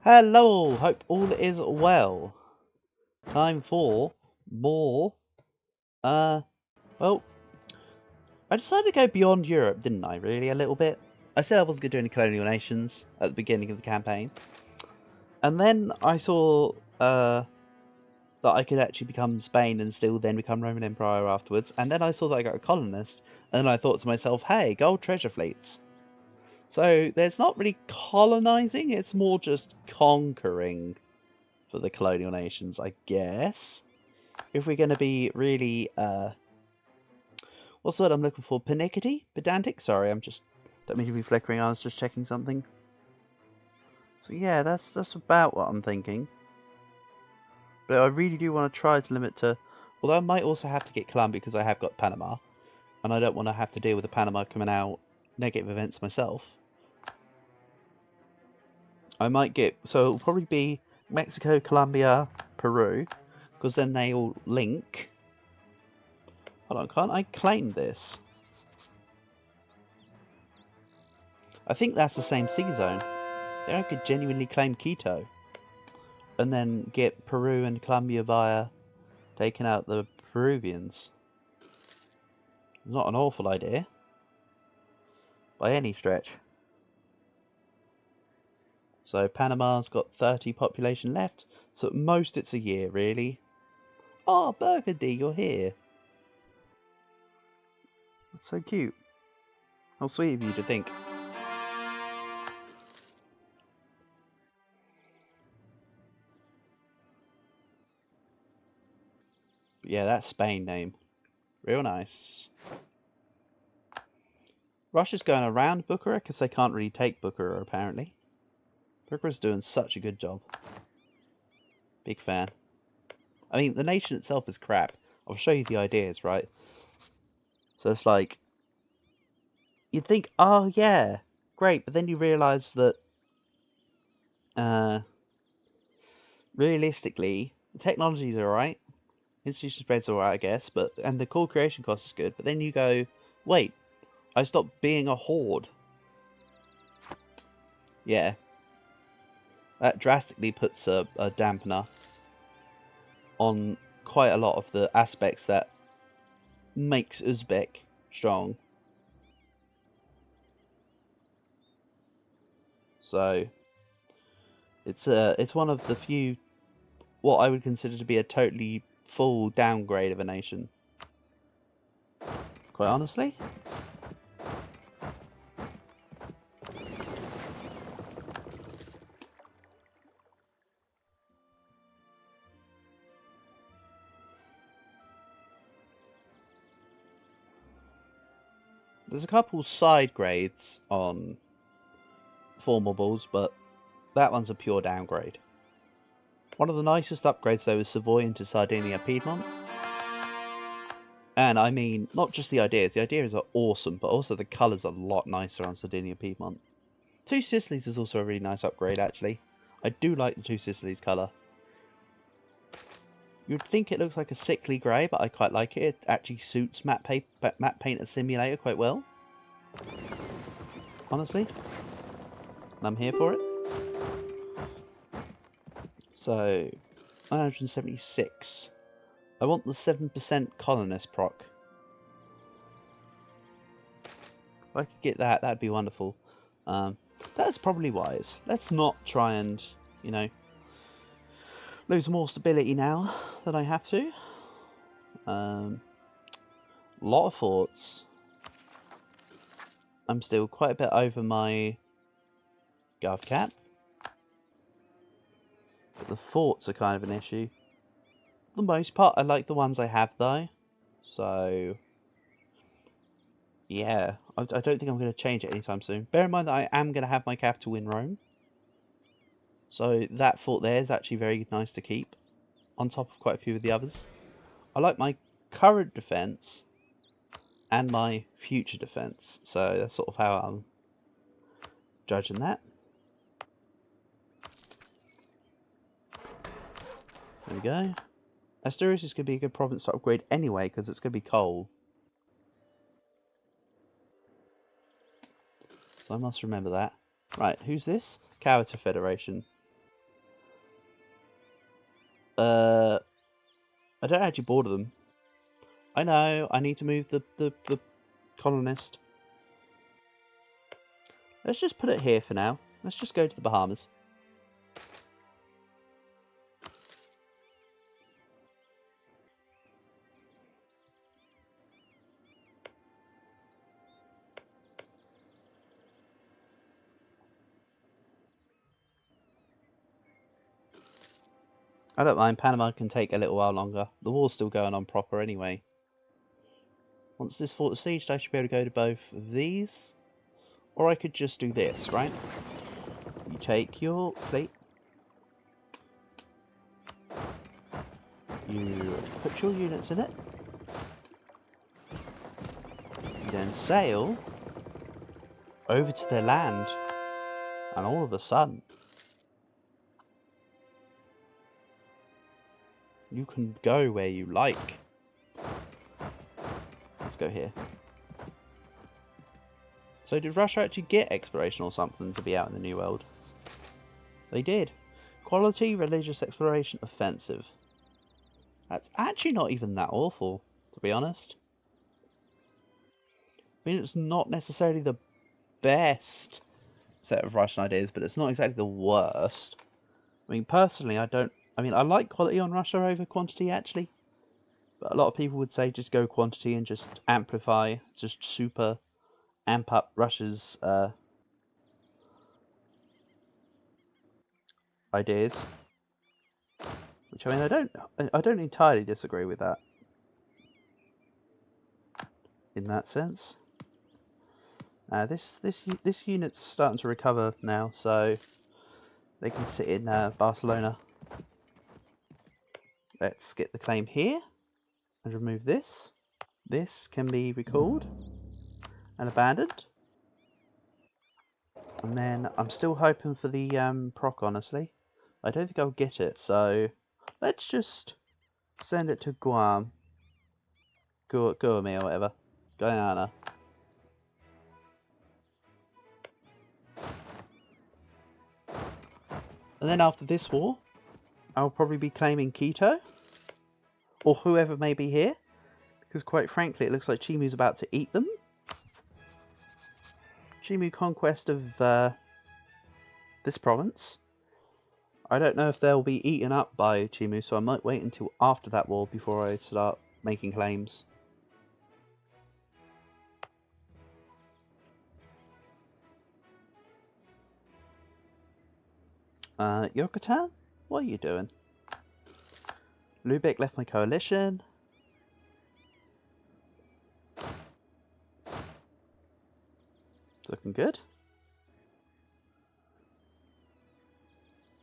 Hello, hope all is well. Time for more. Uh, well, I decided to go beyond Europe, didn't I? Really, a little bit. I said I wasn't going to do any colonial nations at the beginning of the campaign, and then I saw that I could actually become Spain and still then become Roman Empire afterwards. And then I saw that I got a colonist, and then I thought to myself, "Hey, gold treasure fleets." So there's not really colonizing; it's more just conquering for the colonial nations, I guess. If we're going to be really, what's the word I'm looking for? Pernickety? Pedantic? Sorry, don't mean to be flickering, I was just checking something. So yeah, that's about what I'm thinking. But I really do want to try to limit to, although I might also have to get Colombia because I have got Panama, and I don't want to have to deal with the Panama coming out negative events myself. I might get, so it'll probably be Mexico, Colombia, Peru, because then they all link. Hold on, can't I claim this? I think that's the same sea zone. Then I could genuinely claim Quito. And then get Peru and Colombia via taking out the Peruvians. Not an awful idea. By any stretch. So Panama's got 30 population left. So at most it's a year, really. Oh, Burgundy, you're here. That's so cute. How sweet of you to think. But yeah, that Spain name. Real nice. Russia's going around Bucharest because they can't really take Bucharest, apparently. Bucharest's doing such a good job. Big fan. I mean, the nation itself is crap. I'll show you the ideas, right? So it's like, you'd think, oh yeah, great, but then you realise that, realistically, the technology's alright, institution spread's alright, I guess, and the core creation cost is good, but then you go, wait, I stopped being a horde. Yeah. That drastically puts a dampener on quite a lot of the aspects that makes Uzbek strong. So it's one of the few what I would consider to be a totally full downgrade of a nation. Quite honestly. There's a couple side grades on formables, but that one's a pure downgrade. One of the nicest upgrades though is Savoy into Sardinia Piedmont. And I mean, not just the ideas are awesome, but also the colours are a lot nicer on Sardinia Piedmont. Two Sicilies is also a really nice upgrade actually. I do like the Two Sicilies colour. You'd think it looks like a sickly grey, but I quite like it. It actually suits Matte Painter Simulator quite well. Honestly. And I'm here for it. So, 976. I want the 7% colonist proc. If I could get that, that'd be wonderful. That's probably wise. Let's not try and, you know, lose more stability now than I have to. Lot of forts. I'm still quite a bit over my gov cap. But the forts are kind of an issue. For the most part, I like the ones I have though. So, yeah, I don't think I'm going to change it anytime soon. Bear in mind that I am going to have my capital in Rome. So that fort there is actually very nice to keep, on top of quite a few of the others. I like my current defence and my future defence, so that's sort of how I'm judging that. There we go. Asturias is going to be a good province to upgrade anyway, because it's going to be coal. So I must remember that. Right, who's this? Coweta Federation. I don't actually border them. I know, I need to move the colonist. Let's just put it here for now. Let's just go to the Bahamas. I don't mind, Panama can take a little while longer. The war's still going on proper anyway. Once this fort is sieged, I should be able to go to both of these. Or I could just do this, right? You take your fleet. You put your units in it. You then sail over to their land. And all of a sudden, you can go where you like. Let's go here. So did Russia actually get exploration or something to be out in the New World? They did. Quality religious exploration offensive. That's actually not even that awful, to be honest. I mean, it's not necessarily the best set of Russian ideas, but it's not exactly the worst. I mean, personally, I like quality on Russia over quantity, actually. But a lot of people would say just go quantity and just amplify, just super amp up Russia's ideas. Which, I mean, I don't entirely disagree with that. In that sense. This unit's starting to recover now, so they can sit in Barcelona. Let's get the claim here and remove this. This can be recalled and abandoned. And then I'm still hoping for the proc, honestly. I don't think I'll get it, so let's just send it to Guam. Guam or whatever. Guyana. And then after this war, I'll probably be claiming Quito. Or whoever may be here. Because quite frankly, it looks like Chimu's about to eat them. Chimu conquest of this province. I don't know if they'll be eaten up by Chimu, so I might wait until after that war before I start making claims. Yucatan? What are you doing? Lubeck left my coalition. Looking good.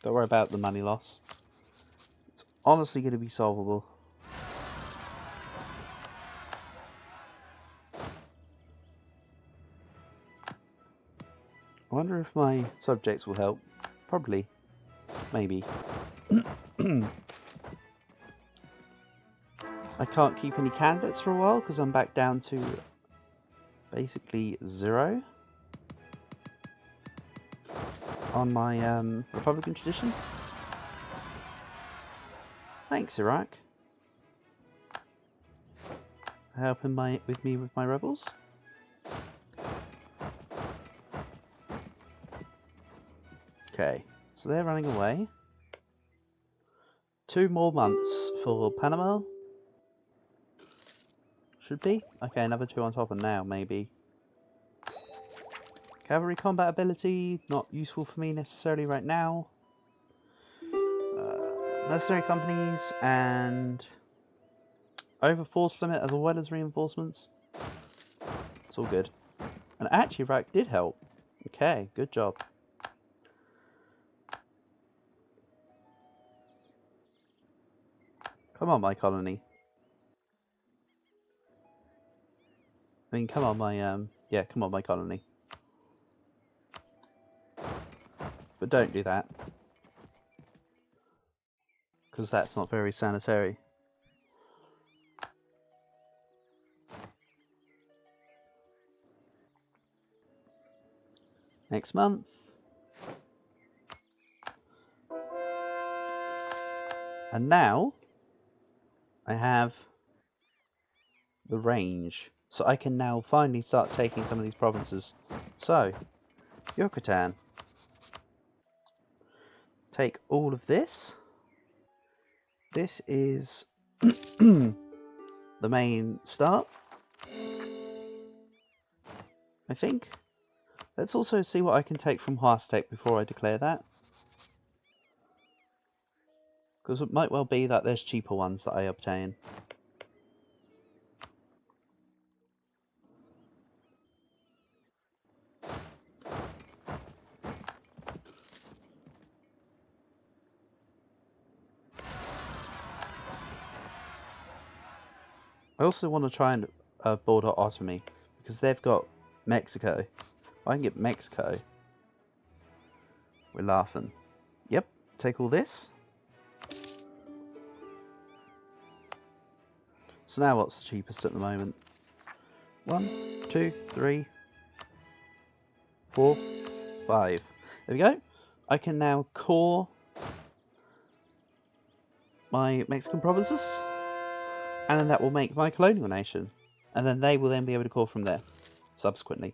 Don't worry about the money loss. It's honestly going to be solvable. I wonder if my subjects will help. Probably. Maybe. I can't keep any candidates for a while because I'm back down to basically 0 on my Republican tradition. Thanks, Iraq. Helping me with my rebels. Okay, so they're running away. 2 more months for Panama. Should be. Okay, another 2 on top of now, maybe. Cavalry combat ability, not useful for me necessarily right now. Mercenary companies and over force limit as well as reinforcements. It's all good. And actually, Iraq did help. Okay, good job. Come on, my colony. I mean, come on, my yeah, come on, my colony. But don't do that, because that's not very sanitary. Next month. And now I have the range. So I can now finally start taking some of these provinces. So, Yucatan. Take all of this. This is the main start, I think. Let's also see what I can take from Huastek before I declare that. Because it might well be that there's cheaper ones that I obtain. I also want to try and border Ottoman, because they've got Mexico. If I can get Mexico, we're laughing. Yep, take all this. So now what's the cheapest at the moment? 1, 2, 3, 4, 5. There we go. I can now core my Mexican provinces, and then that will make my colonial nation, and then they will then be able to core from there subsequently.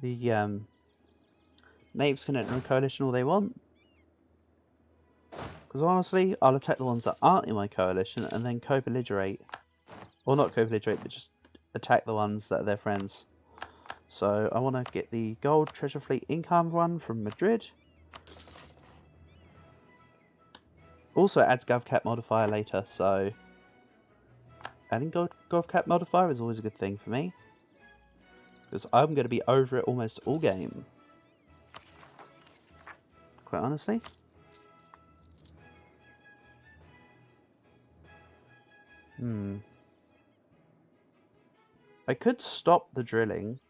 The natives can enter a coalition all they want, because honestly I'll attack the ones that aren't in my coalition and then co-belligerate, or not co-belligerate, but just attack the ones that are their friends. So I want to get the gold treasure fleet income one from Madrid. Also adds GovCap modifier later, so adding GovCap modifier is always a good thing for me, because I'm going to be over it almost all game, quite honestly. I could stop the drilling,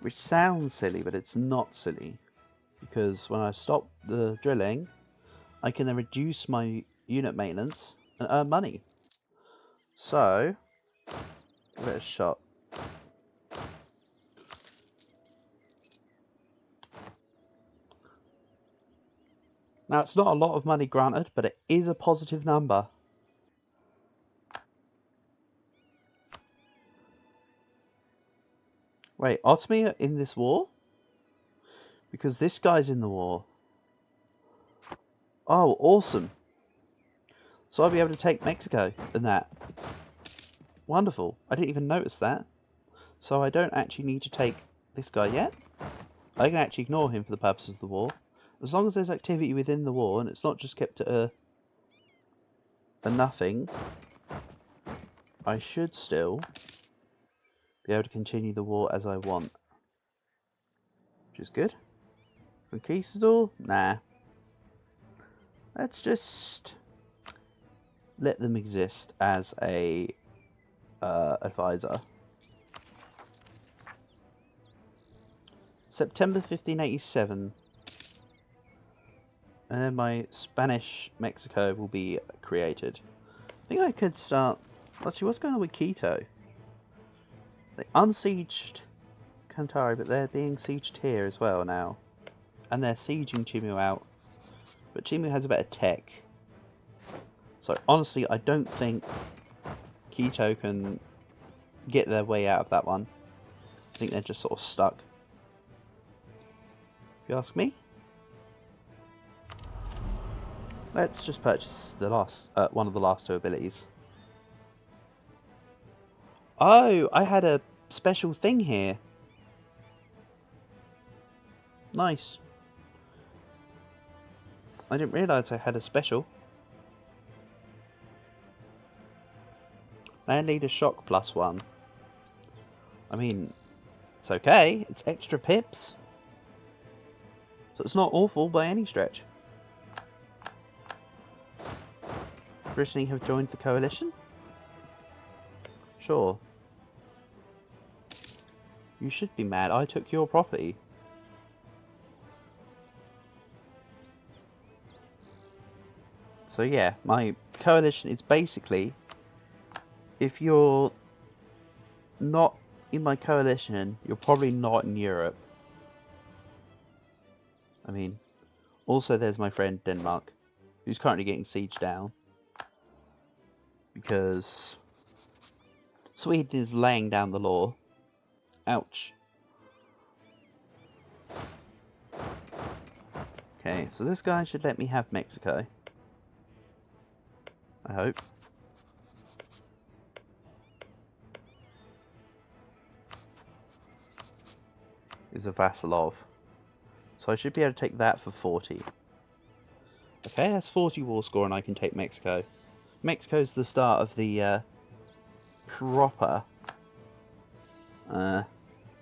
which sounds silly, but it's not silly, because when I stop the drilling, I can then reduce my unit maintenance and earn money. So, give it a shot. Now, it's not a lot of money granted, but it is a positive number. Wait, Ottoman are in this war? Because this guy's in the war. Oh, awesome. So I'll be able to take Mexico and that. Wonderful. I didn't even notice that. So I don't actually need to take this guy yet. I can actually ignore him for the purposes of the war. As long as there's activity within the war and it's not just kept at a nothing, I should still be able to continue the war as I want. Which is good. Conquistador? Nah. Let's just let them exist as a advisor. September 1587. And then my Spanish Mexico will be created. I think I could start... Let's see, what's going on with Quito? They unsieged Cantari, but they're being sieged here as well now. And they're sieging Chimu out. But Chimu has a better tech. So honestly, I don't think Quito can get their way out of that one. I think they're just sort of stuck. If you ask me. Let's just purchase the last, one of the last two abilities. Oh, I had a special thing here. Nice. I didn't realise I had a special. Land leader shock +1. I mean, it's okay. It's extra pips. So it's not awful by any stretch. Brittany have joined the coalition? Sure. You should be mad. I took your property. So yeah, my coalition is basically, if you're not in my coalition, you're probably not in Europe. I mean, also there's my friend Denmark, who's currently getting sieged down because Sweden is laying down the law. Ouch. Okay, so this guy should let me have Mexico. I hope. Is a vassal of. So I should be able to take that for 40. Okay, that's 40 war score and I can take Mexico. Mexico's the start of the proper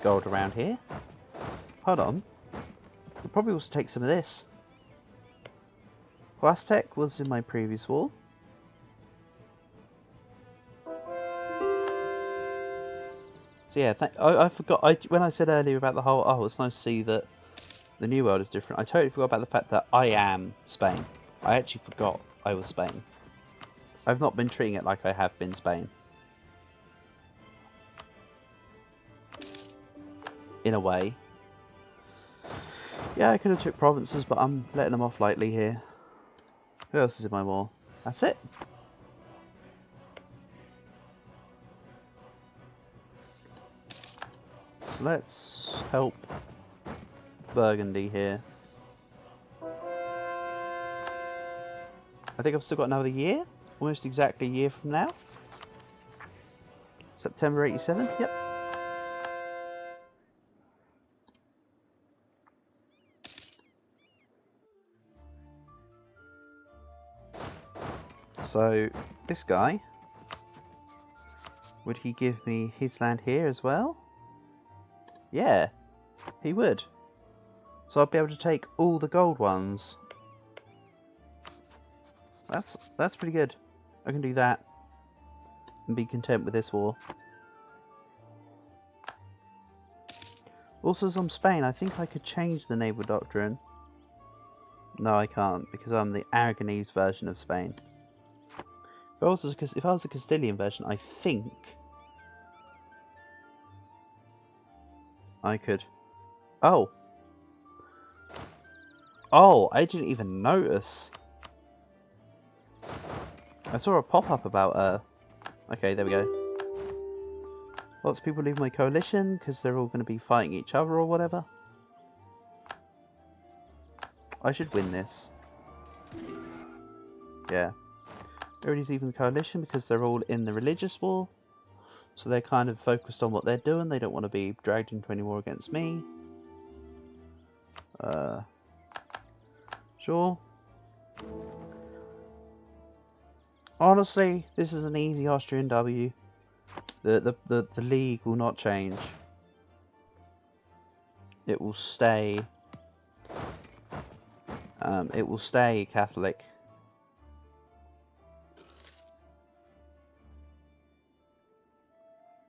gold around here. Hold on. We'll probably also take some of this. Huastec was in my previous war. So yeah, I forgot, when I said earlier about the whole, oh, it's nice to see that the New World is different. I totally forgot about the fact that I am Spain. I actually forgot I was Spain. I've not been treating it like I have been Spain. In a way. Yeah, I could have took provinces, but I'm letting them off lightly here. Who else is in my war? That's it. So let's help Burgundy here. I think I've still got another year. Almost exactly a year from now. September 87, yep. So, this guy, would he give me his land here as well? Yeah, he would. So I'll be able to take all the gold ones. That's pretty good. I can do that and be content with this war. Also, as I'm Spain, I think I could change the naval doctrine. No, I can't, because I'm the Aragonese version of Spain. But also, if I was the Castilian version, I think I could. Oh! Oh, I didn't even notice. I saw a pop-up about, okay, there we go. Lots of people leave my coalition because they're all going to be fighting each other or whatever. I should win this. Yeah. Everybody's leaving the coalition because they're all in the religious war. So they're kind of focused on what they're doing. They don't want to be dragged into any war against me. Sure. Honestly, this is an easy Austrian W. The league will not change. It will stay. It will stay Catholic.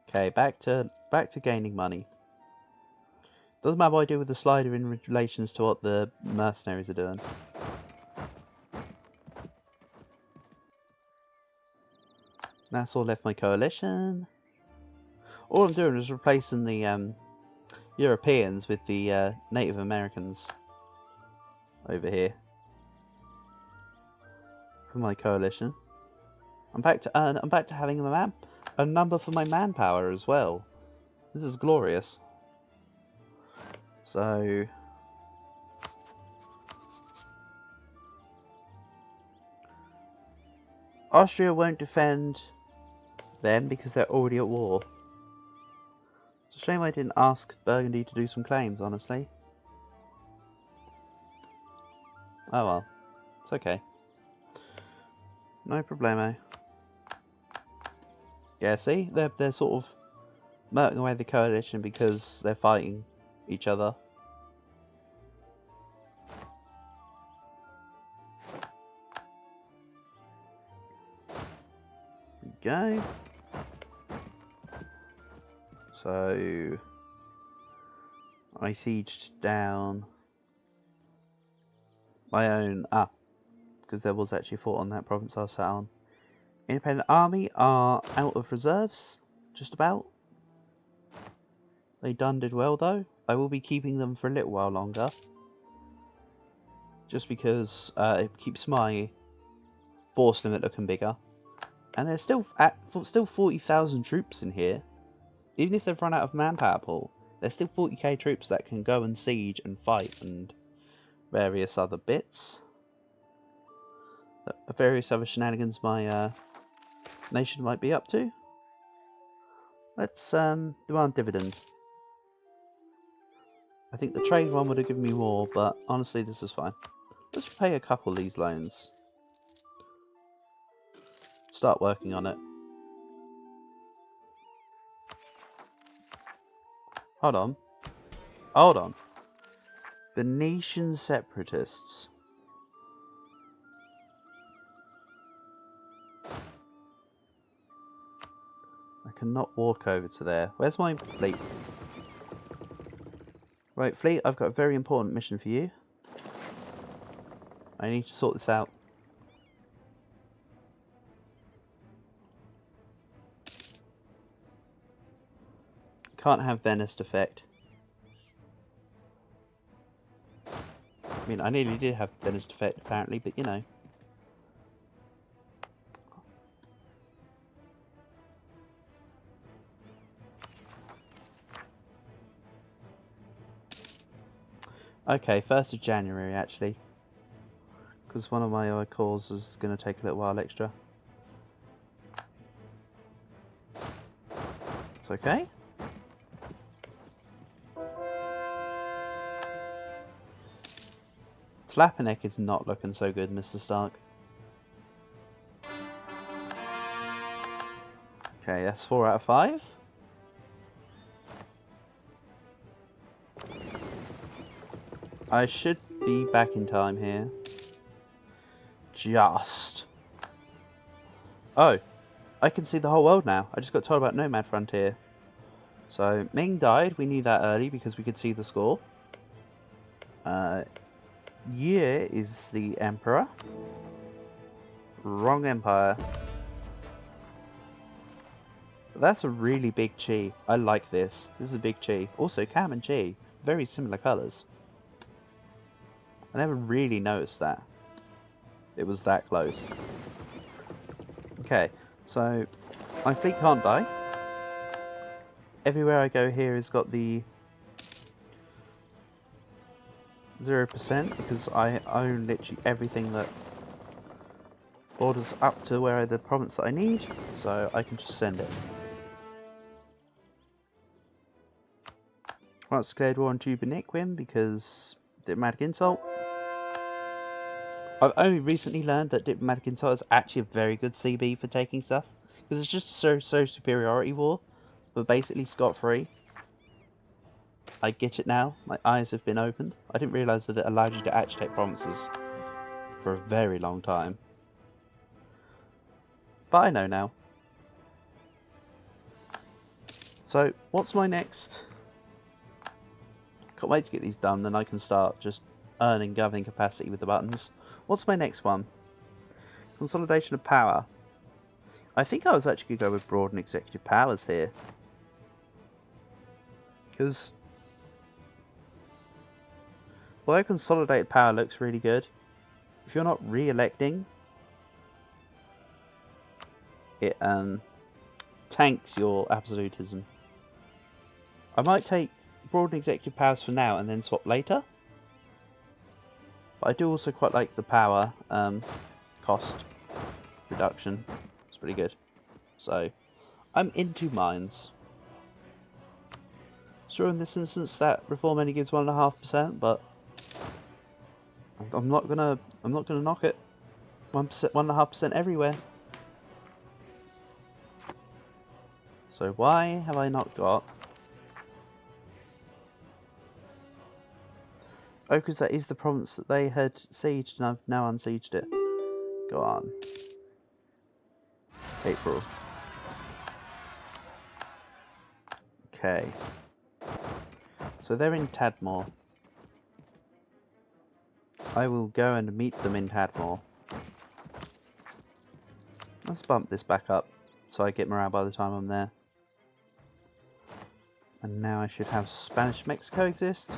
Okay, back to gaining money. Doesn't matter what I do with the slider in relations to what the mercenaries are doing. That's all left my coalition. All I'm doing is replacing the Europeans with the Native Americans over here for my coalition. I'm back to having a number for my manpower as well. This is glorious. So Austria won't defend them because they're already at war. It's a shame I didn't ask Burgundy to do some claims, honestly. Oh well, it's okay. No problemo. Yeah, see, they're sort of murking away the coalition because they're fighting each other. There we go. So I sieged down my own because there was actually a fort on that province I was sat on. Independent Army are out of reserves, just about. They did well though. I will be keeping them for a little while longer. Just because it keeps my force limit looking bigger. And there's still 40,000 troops in here. Even if they've run out of manpower pool, there's still 40k troops that can go and siege and fight and various other bits. Various other shenanigans my nation might be up to. Let's demand dividend. I think the trade one would have given me more, but honestly this is fine. Let's pay a couple of these loans. Start working on it. Hold on. Hold on. Venetian separatists. I cannot walk over to there. Where's my fleet? Right, fleet, I've got a very important mission for you. I need to sort this out. Can't have Venice effect. I mean, I nearly did have Venice effect apparently, but you know. Okay, 1st of January actually. Because one of my calls is going to take a little while extra. It's okay. Slapping is not looking so good, Mr. Stark. Okay, that's 4 out of 5. I should be back in time here. Just. Oh, I can see the whole world now. I just got told about Nomad Frontier. So, Ming died. We knew that early because we could see the score. Ye is the Emperor. Wrong Empire. That's a really big chi. I like this. This is a big chi. Also, Cam and Chi. Very similar colours. I never really noticed that. It was that close. Okay, so my fleet can't die. Everywhere I go here has got the 0% because I own literally everything that borders up to where the province that I need, so I can just send it. Once declared war on Tubaniquim because diplomatic insult. I've only recently learned that diplomatic insult is actually a very good CB for taking stuff because it's just so superiority war, but basically scot-free. I get it now. My eyes have been opened. I didn't realise that it allowed you to actually take provinces for a very long time. But I know now. So, what's my next? Can't wait to get these done, then I can start just earning governing capacity with the buttons. What's my next one? Consolidation of power. I think I was actually going to go with broaden executive powers here. Because although consolidated power looks really good, if you're not re-electing, it tanks your absolutism. I might take broaden executive powers for now and then swap later. But I do also quite like the power cost reduction. It's pretty good. So I'm in two minds. Sure, in this instance that reform only gives 1.5%, but I'm not gonna knock it. 1%, 1.5% everywhere. So why have I not got? Oh, because that is the province that they had sieged, and I've now unsieged it. Go on. April. Okay. So they're in Tadmor. I will go and meet them in Tadmor. Let's bump this back up so I get morale by the time I'm there. And now I should have Spanish Mexico exist.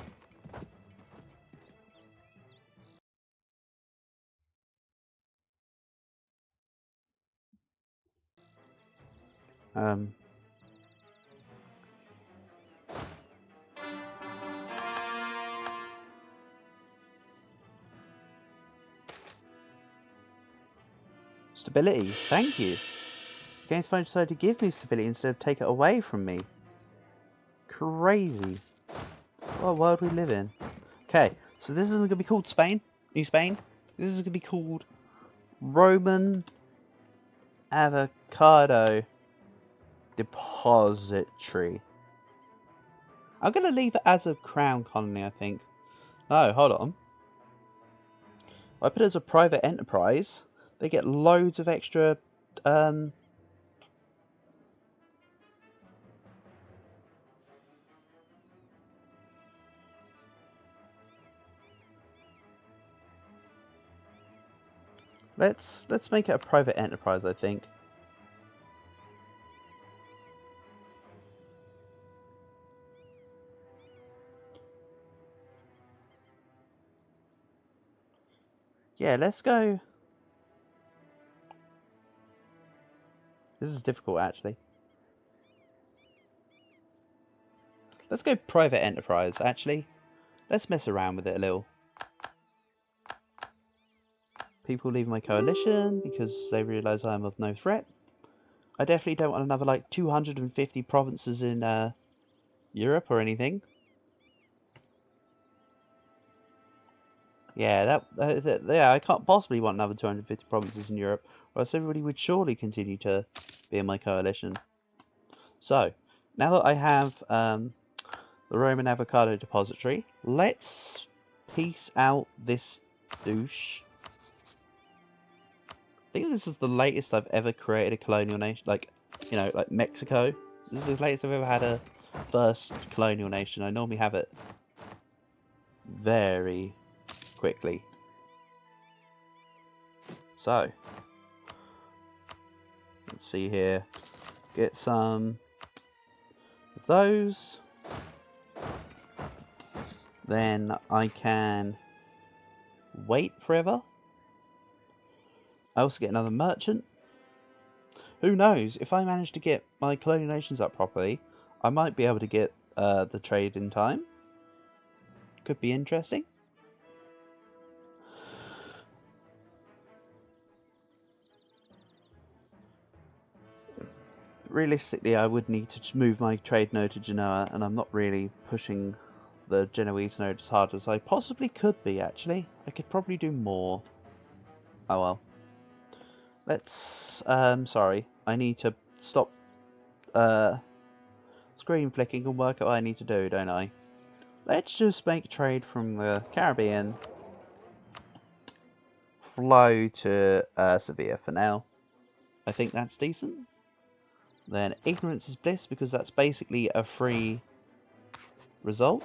Stability, thank you. Game's phone decided to give me stability instead of take it away from me. Crazy. What world we live in. Okay, so this isn't going to be called Spain, New Spain. This is going to be called Roman Avocado Depository. I'm going to leave it as a crown colony, I think. Oh, hold on. If I put it as a private enterprise, they get loads of extra... Let's make it a private enterprise, I think. Yeah, let's go. This is difficult, actually. Let's go private enterprise, actually. Let's mess around with it a little. People leave my coalition because they realise I'm of no threat. I definitely don't want another, like, 250 provinces in Europe or anything. Yeah, yeah, I can't possibly want another 250 provinces in Europe, or else everybody would surely continue to be in my coalition. So, now that I have the Roman Avocado Depository, let's piece out this douche. I think this is the latest I've ever created a colonial nation, like, you know, like Mexico. This is the latest I've ever had a first colonial nation. I normally have it very quickly. So, let's see here. Get some of those. Then I can wait forever. I also get another merchant. Who knows? If I manage to get my colonial nations up properly, I might be able to get the trade in time. Could be interesting. Realistically, I would need to move my trade node to Genoa, and I'm not really pushing the Genoese node as hard as I possibly could be, actually. I could probably do more. Oh well. Let's, sorry. I need to stop, screen flicking and work out what I need to do, don't I? Let's just make trade from the Caribbean flow to Sevilla for now. I think that's decent. Then ignorance is bliss because that's basically a free result.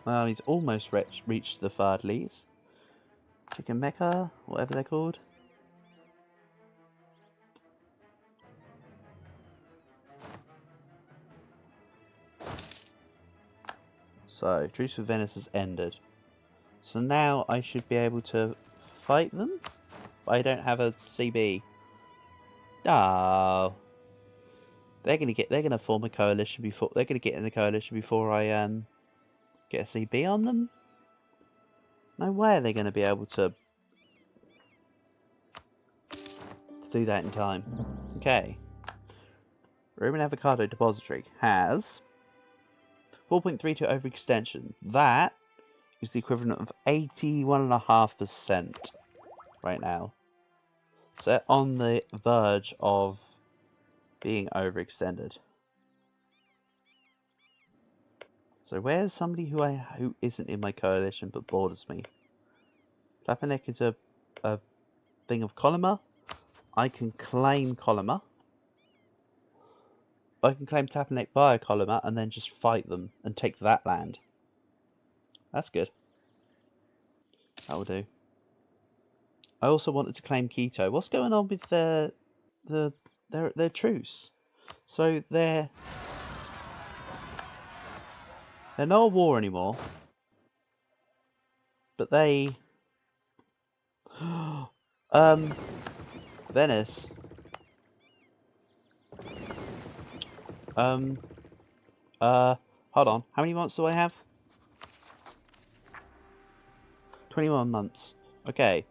Well, he's almost reached the Fardleys. Chicken Mecca, whatever they're called. So, Truce with Venice has ended. So now I should be able to fight them? But I don't have a CB. Oh. They're gonna form a coalition before they're gonna get in the coalition before I get a CB on them? No way are they gonna be able to do that in time. Okay. Roman Avocado Depository has 4.32 overextension. That is the equivalent of 81.5% right now. So they're on the verge of being overextended. So where's somebody who isn't in my coalition but borders me? Klapenek is a thing of Colima. I can claim Colima. I can claim Tapanek via Kolomat and then just fight them and take that land. That's good. That will do. I also wanted to claim Quito. What's going on with their truce? So they're not at war anymore, but they Venice. Hold on. How many months do I have? 21 months. Okay.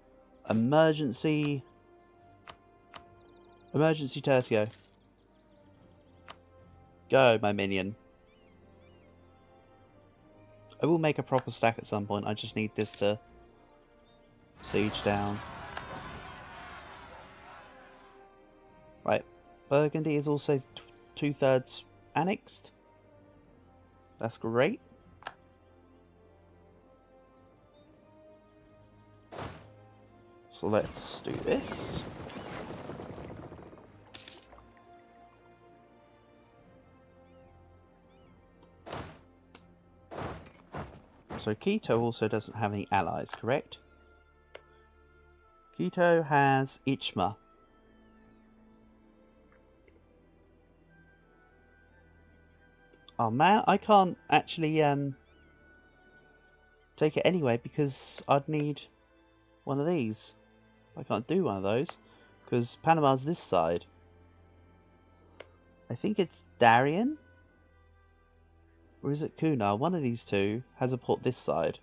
Emergency tertio. Go, my minion. I will make a proper stack at some point. I just need this to siege down. Right. Burgundy is also 2/3 annexed. That's great. So let's do this. So Quito also doesn't have any allies, correct? Quito has Ichma. Oh man, I can't actually take it anyway because I'd need one of these. I can't do one of those because Panama's this side. I think it's Darien? Or is it Cunard? One of these two has a port this side.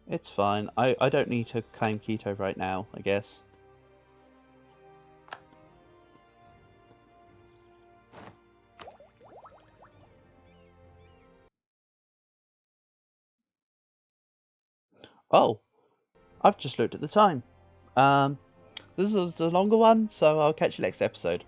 It's fine. I don't need to claim Quito right now, I guess. Oh, I've just looked at the time. This is a longer one, so I'll catch you next episode.